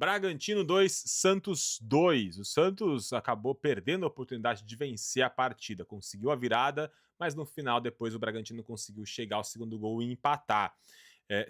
Bragantino 2, Santos 2. O Santos acabou perdendo a oportunidade de vencer a partida. Conseguiu a virada, mas no final, depois, o Bragantino conseguiu chegar ao segundo gol e empatar.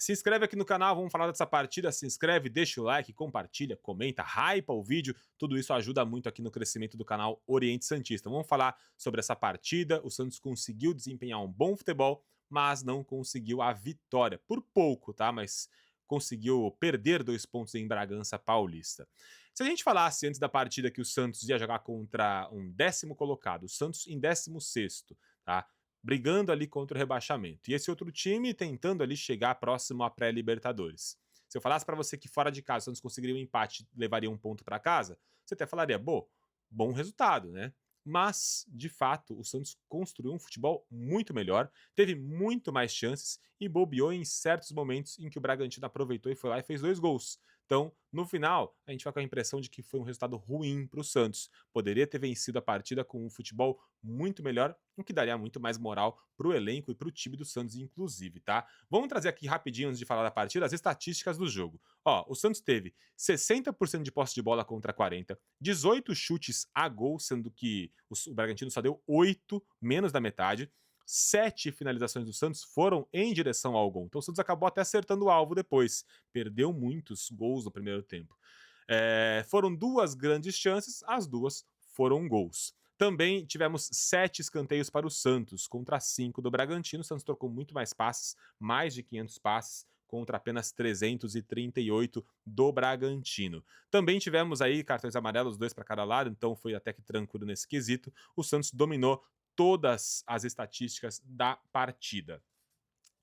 Se inscreve aqui no canal, vamos falar dessa partida. Se inscreve, deixa o like, compartilha, comenta, hypa o vídeo. Tudo isso ajuda muito aqui no crescimento do canal Oriente Santista. Vamos falar sobre essa partida. O Santos conseguiu desempenhar um bom futebol, mas não conseguiu a vitória. Por pouco, tá? Mas conseguiu perder 2 pontos em Bragança Paulista. Se a gente falasse antes da partida que o Santos ia jogar contra um 10º colocado, o Santos em 16º, tá? Brigando ali contra o rebaixamento. E esse outro time tentando ali chegar próximo à pré-Libertadores. Se eu falasse para você que fora de casa o Santos conseguiria um empate, levaria 1 ponto para casa, você até falaria, bom resultado, né? Mas, de fato, o Santos construiu um futebol muito melhor, teve muito mais chances e bobeou em certos momentos em que o Bragantino aproveitou e foi lá e fez 2 gols. Então, no final, a gente vai com a impressão de que foi um resultado ruim para o Santos. Poderia ter vencido a partida com um futebol muito melhor, o que daria muito mais moral para o elenco e para o time do Santos, inclusive, tá? Vamos trazer aqui rapidinho, antes de falar da partida, as estatísticas do jogo. Ó, o Santos teve 60% de posse de bola contra 40%, 18 chutes a gol, sendo que o Bragantino só deu 8, menos da metade. 7 finalizações do Santos foram em direção ao gol. Então o Santos acabou até acertando o alvo depois. Perdeu muitos gols no primeiro tempo. Foram 2 grandes chances, as 2 foram gols. Também tivemos 7 escanteios para o Santos, contra 5 do Bragantino. O Santos trocou muito mais passes, mais de 500 passes, contra apenas 338 do Bragantino. Também tivemos aí cartões amarelos, 2 para cada lado, então foi até que tranquilo nesse quesito. O Santos dominou todas as estatísticas da partida.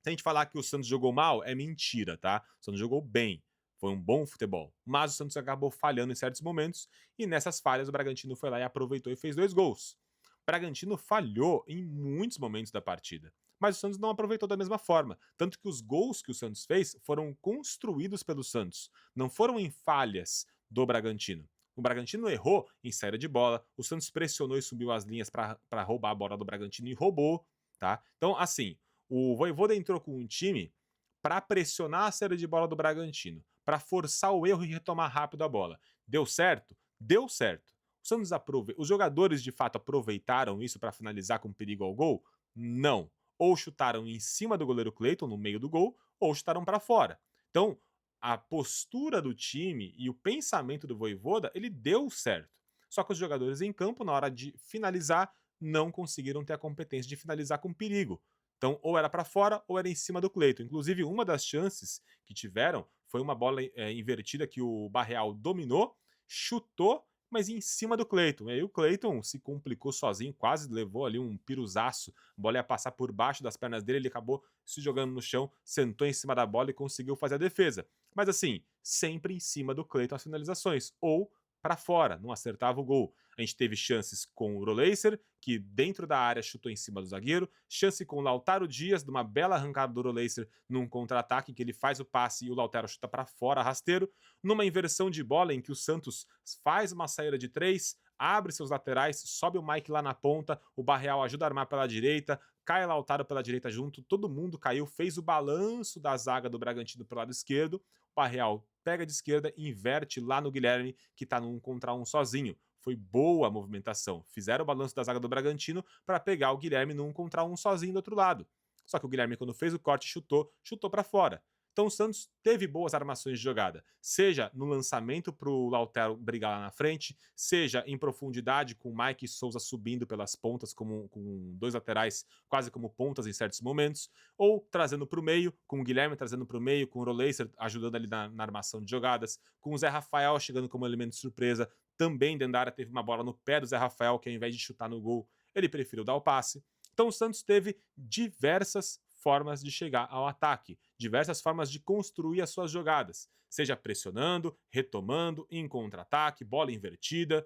Se a gente falar que o Santos jogou mal, é mentira, tá? O Santos jogou bem. Foi um bom futebol. Mas o Santos acabou falhando em certos momentos e nessas falhas o Bragantino foi lá e aproveitou e fez 2 gols. O Bragantino falhou em muitos momentos da partida, mas o Santos não aproveitou da mesma forma. Tanto que os gols que o Santos fez foram construídos pelo Santos, não foram em falhas do Bragantino. O Bragantino errou em saída de bola, o Santos pressionou e subiu as linhas para roubar a bola do Bragantino e roubou, tá? Então, assim, o Vojvoda entrou com um time para pressionar a saída de bola do Bragantino, para forçar o erro e retomar rápido a bola. Deu certo? Deu certo. O Santos Os jogadores de fato aproveitaram isso para finalizar com perigo ao gol? Não. Ou chutaram em cima do goleiro Cleiton, no meio do gol, ou chutaram para fora. Então, a postura do time e o pensamento do Vojvoda, ele deu certo. Só que os jogadores em campo, na hora de finalizar, não conseguiram ter a competência de finalizar com perigo. Então, ou era para fora ou era em cima do Cleiton. Inclusive, uma das chances que tiveram foi uma bola invertida que o Barreal dominou, chutou, mas em cima do Cleiton. E aí o Cleiton se complicou sozinho, quase levou ali um piruzaço. A bola ia passar por baixo das pernas dele, ele acabou se jogando no chão, sentou em cima da bola e conseguiu fazer a defesa. Mas assim, sempre em cima do Cleiton as finalizações. Ou para fora, não acertava o gol. A gente teve chances com o Roleiser, que dentro da área chutou em cima do zagueiro, chance com o Lautaro Dias, de uma bela arrancada do Roleiser num contra-ataque, que ele faz o passe e o Lautaro chuta para fora, rasteiro, numa inversão de bola em que o Santos faz uma saída de 3, abre seus laterais, sobe o Mike lá na ponta, o Barreal ajuda a armar pela direita, cai Lautaro pela direita junto, todo mundo caiu, fez o balanço da zaga do Bragantino pelo lado esquerdo, o Barreal pega de esquerda e inverte lá no Guilherme, que tá num contra um sozinho. Foi boa a movimentação. Fizeram o balanço da zaga do Bragantino para pegar o Guilherme num contra um sozinho do outro lado. Só que o Guilherme, quando fez o corte, chutou para fora. Então o Santos teve boas armações de jogada, seja no lançamento para o Lautaro brigar lá na frente, seja em profundidade com o Mike Souza subindo pelas pontas com 2 laterais quase como pontas em certos momentos, ou trazendo para o meio, com o Guilherme trazendo para o meio, com o Roleiser ajudando ali na armação de jogadas, com o Zé Rafael chegando como elemento de surpresa, também dentro da área teve uma bola no pé do Zé Rafael, que ao invés de chutar no gol, ele preferiu dar o passe. Então o Santos teve diversas formas de chegar ao ataque, diversas formas de construir as suas jogadas, seja pressionando, retomando, em contra-ataque, bola invertida.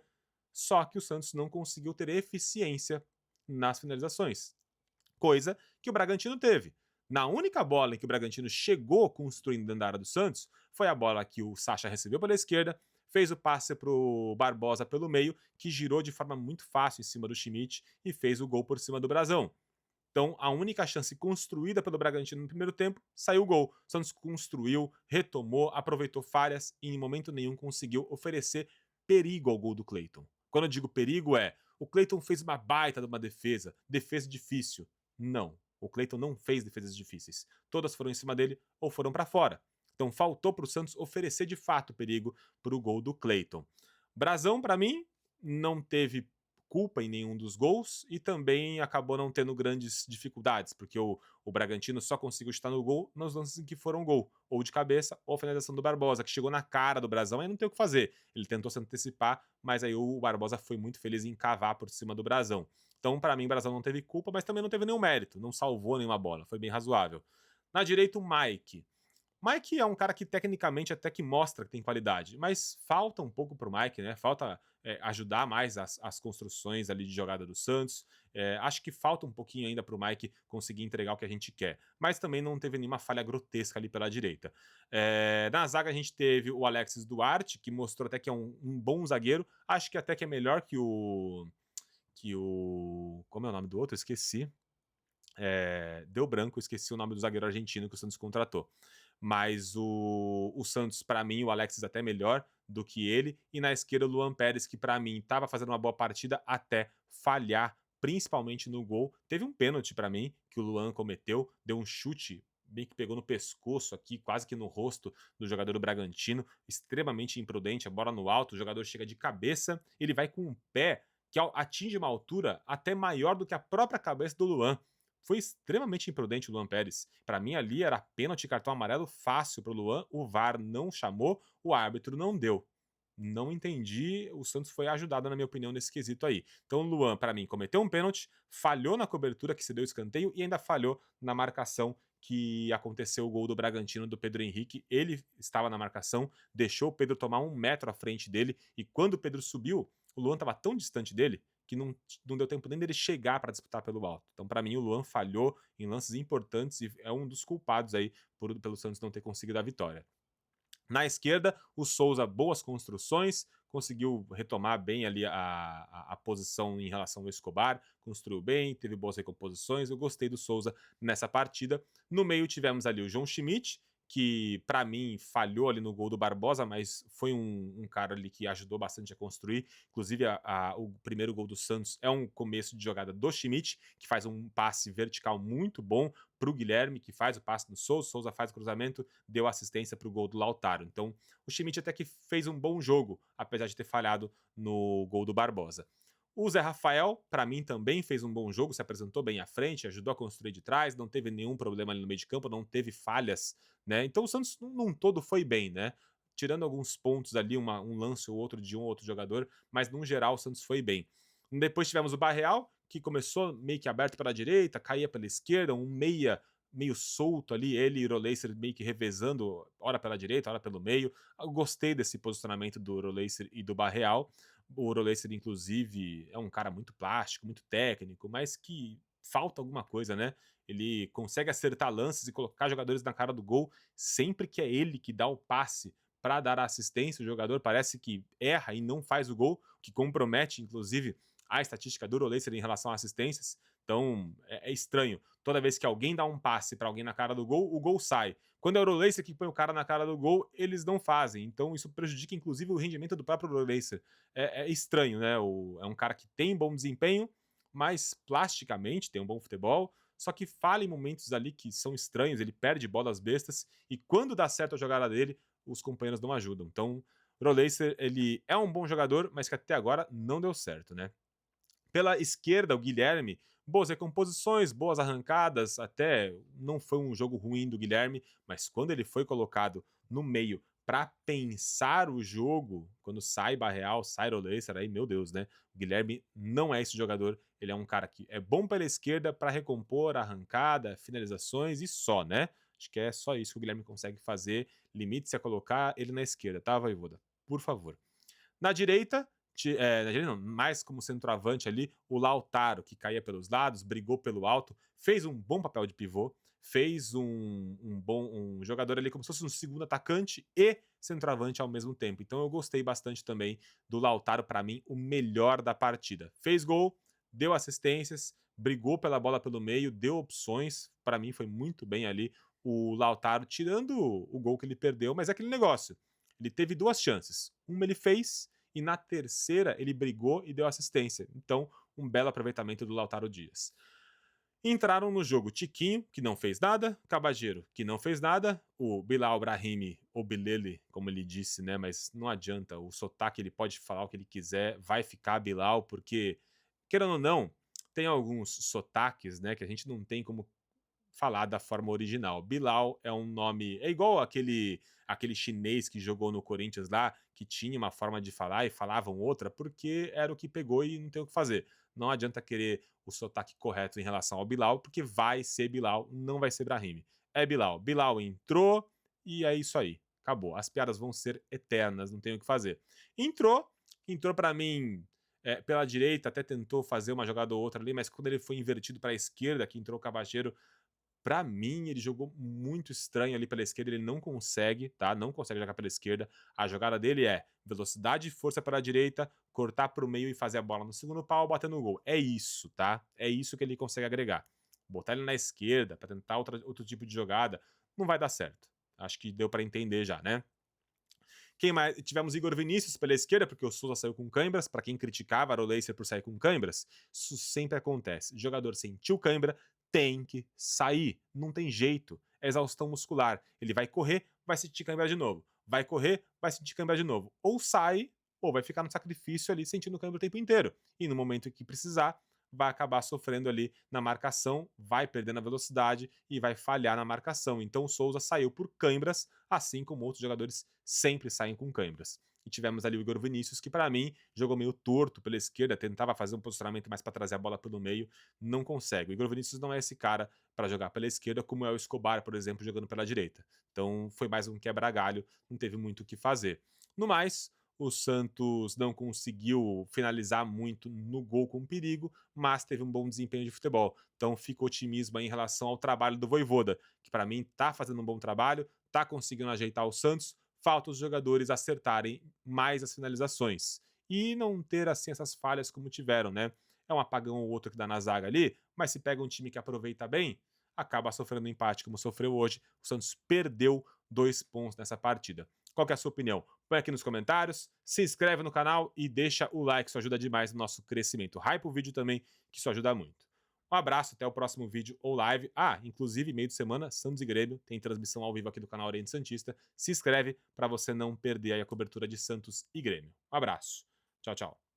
Só que o Santos não conseguiu ter eficiência nas finalizações, coisa que o Bragantino teve. Na única bola em que o Bragantino chegou construindo dentro da área do Santos, foi a bola que o Sacha recebeu pela esquerda, fez o passe para o Barbosa pelo meio, que girou de forma muito fácil em cima do Schmidt e fez o gol por cima do Brasão. Então, a única chance construída pelo Bragantino no primeiro tempo, saiu o gol. O Santos construiu, retomou, aproveitou falhas e em momento nenhum conseguiu oferecer perigo ao gol do Cleiton. Quando eu digo perigo o Cleiton fez uma baita de uma defesa difícil. Não, o Cleiton não fez defesas difíceis. Todas foram em cima dele ou foram para fora. Então faltou para o Santos oferecer de fato perigo para o gol do Cleiton. Brasão, para mim, não teve culpa em nenhum dos gols e também acabou não tendo grandes dificuldades, porque o Bragantino só conseguiu chutar no gol nos lances em que foram gol, ou de cabeça, ou a finalização do Barbosa, que chegou na cara do Brasão, aí não tem o que fazer. Ele tentou se antecipar, mas aí o Barbosa foi muito feliz em cavar por cima do Brasão. Então, para mim, o Brasão não teve culpa, mas também não teve nenhum mérito, não salvou nenhuma bola, foi bem razoável. Na direita, o Mike. Mike é um cara que tecnicamente até que mostra que tem qualidade, mas falta um pouco pro Mike, né? Falta ajudar mais as construções ali de jogada do Santos. Acho que falta um pouquinho ainda pro Mike conseguir entregar o que a gente quer. Mas também não teve nenhuma falha grotesca ali pela direita. Na zaga a gente teve o Alexis Duarte, que mostrou até que é um bom zagueiro. Acho que até que é melhor que o. Como é o nome do outro? Esqueci. Deu branco, esqueci o nome do zagueiro argentino que o Santos contratou. Mas o Santos, para mim, o Alexis até melhor do que ele. E na esquerda, o Luan Pérez, que para mim estava fazendo uma boa partida até falhar, principalmente no gol. Teve um pênalti para mim que o Luan cometeu, deu um chute bem que pegou no pescoço aqui, quase que no rosto do jogador do Bragantino, extremamente imprudente, a bola no alto, o jogador chega de cabeça, ele vai com o pé que atinge uma altura até maior do que a própria cabeça do Luan. Foi extremamente imprudente o Luan Pérez. Para mim, ali era pênalti, cartão amarelo fácil para o Luan. O VAR não chamou, o árbitro não deu. Não entendi. O Santos foi ajudado, na minha opinião, nesse quesito aí. Então, o Luan, para mim, cometeu um pênalti, falhou na cobertura que se deu escanteio e ainda falhou na marcação que aconteceu o gol do Bragantino do Pedro Henrique. Ele estava na marcação, deixou o Pedro tomar 1 metro à frente dele e quando o Pedro subiu, o Luan estava tão distante dele que não deu tempo nem dele chegar para disputar pelo alto. Então, para mim, o Luan falhou em lances importantes e é um dos culpados aí pelo Santos não ter conseguido a vitória. Na esquerda, o Souza, boas construções, conseguiu retomar bem ali a posição em relação ao Escobar, construiu bem, teve boas recomposições. Eu gostei do Souza nessa partida. No meio, tivemos ali o João Schmidt, que para mim falhou ali no gol do Barbosa, mas foi um cara ali que ajudou bastante a construir. Inclusive, o primeiro gol do Santos é um começo de jogada do Schmidt, que faz um passe vertical muito bom para o Guilherme, que faz o passe no Souza, Souza faz o cruzamento, deu assistência para o gol do Lautaro. Então, o Schmidt até que fez um bom jogo, apesar de ter falhado no gol do Barbosa. O Zé Rafael, para mim, também fez um bom jogo, se apresentou bem à frente, ajudou a construir de trás, não teve nenhum problema ali no meio de campo, não teve falhas, né? Então o Santos, num todo, foi bem, né? Tirando alguns pontos ali, um lance ou outro de um ou outro jogador, mas no geral o Santos foi bem. Depois tivemos o Barreal, que começou meio que aberto pela direita, caía pela esquerda, um meio solto ali, ele e o Roleiser meio que revezando, hora pela direita, hora pelo meio. Eu gostei desse posicionamento do Roleiser e do Barreal. O Roleiser, inclusive, é um cara muito plástico, muito técnico, mas que falta alguma coisa, né? Ele consegue acertar lances e colocar jogadores na cara do gol sempre que é ele que dá o passe para dar a assistência. O jogador parece que erra e não faz o gol, que compromete, inclusive, a estatística do Roleiser em relação a assistências. Então é estranho. Toda vez que alguém dá um passe para alguém na cara do gol, o gol sai. Quando é o Roleiser que põe o cara na cara do gol, eles não fazem. Então isso prejudica, inclusive, o rendimento do próprio Roleiser. É estranho, né? É um cara que tem bom desempenho, mas plasticamente tem um bom futebol, só que falha em momentos ali que são estranhos, ele perde bolas bestas, e quando dá certo a jogada dele, os companheiros não ajudam. Então, Roleiser, ele é um bom jogador, mas que até agora não deu certo, né? Pela esquerda, o Guilherme, boas recomposições, boas arrancadas, até não foi um jogo ruim do Guilherme, mas quando ele foi colocado no meio para pensar o jogo, quando sai Barreal, sai Roleiser, aí meu Deus, né? O Guilherme não é esse jogador, ele é um cara que é bom pela esquerda para recompor arrancada, finalizações e só, né? Acho que é só isso que o Guilherme consegue fazer, limite-se a colocar ele na esquerda, tá, Voivoda? Por favor. Na direita, na direita não, mais como centroavante ali, o Lautaro, que caía pelos lados, brigou pelo alto, fez um bom papel de pivô, fez um jogador ali como se fosse um segundo atacante e centroavante ao mesmo tempo. Então eu gostei bastante também do Lautaro, para mim, o melhor da partida. Fez gol, deu assistências, brigou pela bola pelo meio, deu opções, para mim foi muito bem ali o Lautaro, tirando o gol que ele perdeu, mas é aquele negócio, ele teve 2 chances, uma ele fez e na terceira ele brigou e deu assistência, então um belo aproveitamento do Lautaro Dias. Entraram no jogo Tiquinho, que não fez nada, Cabageiro, que não fez nada, o Bilal Brahimi, ou Bilele, como ele disse, né? Mas não adianta, o sotaque ele pode falar o que ele quiser, vai ficar Bilal, porque, querendo ou não, tem alguns sotaques, né, que a gente não tem como falar da forma original. Bilal é um nome. É igual aquele chinês que jogou no Corinthians lá, que tinha uma forma de falar e falavam outra, porque era o que pegou e não tem o que fazer. Não adianta querer o sotaque correto em relação ao Bilal, porque vai ser Bilal, não vai ser Brahim. É Bilal. Bilal entrou e é isso aí. Acabou. As piadas vão ser eternas, não tem o que fazer. Entrou para mim pela direita, até tentou fazer uma jogada ou outra ali, mas quando ele foi invertido para a esquerda, que entrou o Cavacheiro, pra mim, ele jogou muito estranho ali pela esquerda, ele não consegue, tá? Não consegue jogar pela esquerda. A jogada dele é velocidade e força para a direita, cortar para o meio e fazer a bola no segundo pau, bater no gol. É isso, tá? É isso que ele consegue agregar. Botar ele na esquerda para tentar outro tipo de jogada, não vai dar certo. Acho que deu para entender já, né? Quem mais? Tivemos Igor Vinícius pela esquerda, porque o Souza saiu com câimbras. Para quem criticava o Leicester por sair com câimbras, isso sempre acontece. Jogador sentiu câimbra, tem que sair. Não tem jeito. É exaustão muscular. Ele vai correr, vai sentir câimbra de novo. Vai correr, vai sentir câimbra de novo. Ou sai, ou vai ficar no sacrifício ali sentindo câimbra o tempo inteiro. E no momento em que precisar, vai acabar sofrendo ali na marcação, vai perdendo a velocidade e vai falhar na marcação. Então o Souza saiu por câimbras, assim como outros jogadores sempre saem com câimbras. E tivemos ali o Igor Vinícius, que para mim jogou meio torto pela esquerda, tentava fazer um posicionamento mais para trazer a bola pelo meio, não consegue. O Igor Vinícius não é esse cara para jogar pela esquerda, como é o Escobar, por exemplo, jogando pela direita. Então foi mais um quebra-galho, não teve muito o que fazer. No mais, o Santos não conseguiu finalizar muito no gol com perigo, mas teve um bom desempenho de futebol. Então fica otimismo aí em relação ao trabalho do Vojvoda, que para mim tá fazendo um bom trabalho, tá conseguindo ajeitar o Santos, falta os jogadores acertarem mais as finalizações e não ter assim essas falhas como tiveram, né? É um apagão ou outro que dá na zaga ali, mas se pega um time que aproveita bem, acaba sofrendo um empate como sofreu hoje. O Santos perdeu 2 pontos nessa partida. Qual que é a sua opinião? Põe aqui nos comentários, se inscreve no canal e deixa o like, isso ajuda demais no nosso crescimento. Hype o vídeo também, que isso ajuda muito. Um abraço, até o próximo vídeo ou live. Ah, inclusive, meio de semana, Santos e Grêmio, tem transmissão ao vivo aqui do canal Oriente Santista. Se inscreve para você não perder aí a cobertura de Santos e Grêmio. Um abraço. Tchau, tchau.